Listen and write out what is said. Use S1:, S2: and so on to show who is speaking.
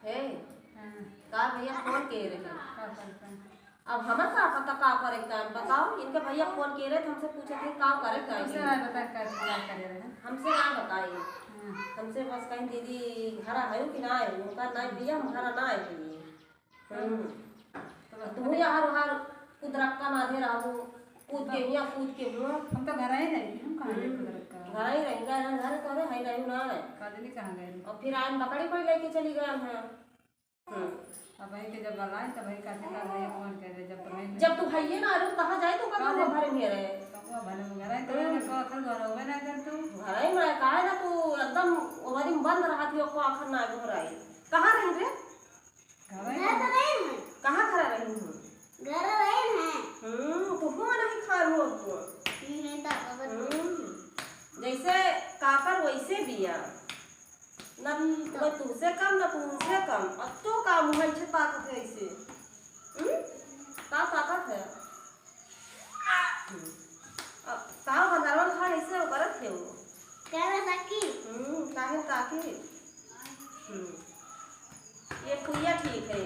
S1: है
S2: हाँ
S1: का भैया फोन के रहे
S2: का करता
S1: अब हमें का पता का करे का बताओ इनके भैया फोन के रहे हमसे पूछे थे का करे का
S2: हमसे ना बता क्या करे रहे
S1: हमसे ना बताइए
S2: हाँ
S1: हमसे बस कहीं दीदी घर आयो कि ना आयो उनका ना भैया हम घर ना आए
S2: तो
S1: तुम यार हर कुदरक्का ना दे रहो कूद के यहाँ कूद के हुआ
S2: हम तो घर ही नहीं हम कहाँ गए कुदरत का
S1: घर ही रहेंगे घर तो है नहीं ना
S2: काजली कहाँ गए
S1: और फिर आए बकरी कोई लेके चली गए हैं
S2: अब भाई के जब लाए तब भाई काटे का भाई फोन कर रहे जब तुम्हें
S1: जब तू भैया ना रो कहाँ जाए तो कहाँ वो घर में रहे
S2: वो भले में घर तो मैं को आखिर घर होवे ना कर तू
S1: घर ही में काहे ना तू एकदम ओवरी में बंद रहा थी को आखिर ना घर आई कहाँ रही रे कहाँ खड़ा रही हूँ तो हुआ नहीं खा लो जैसे काकर वैसे बिया न कोई तुझसे कम न तुमसे कम अब तो का मुँह से ताकत है ऐसे का ताकत है अब का बंदरवन खा ऐसे वो करत है वो काहे ताकि ये कुइया ठीक है।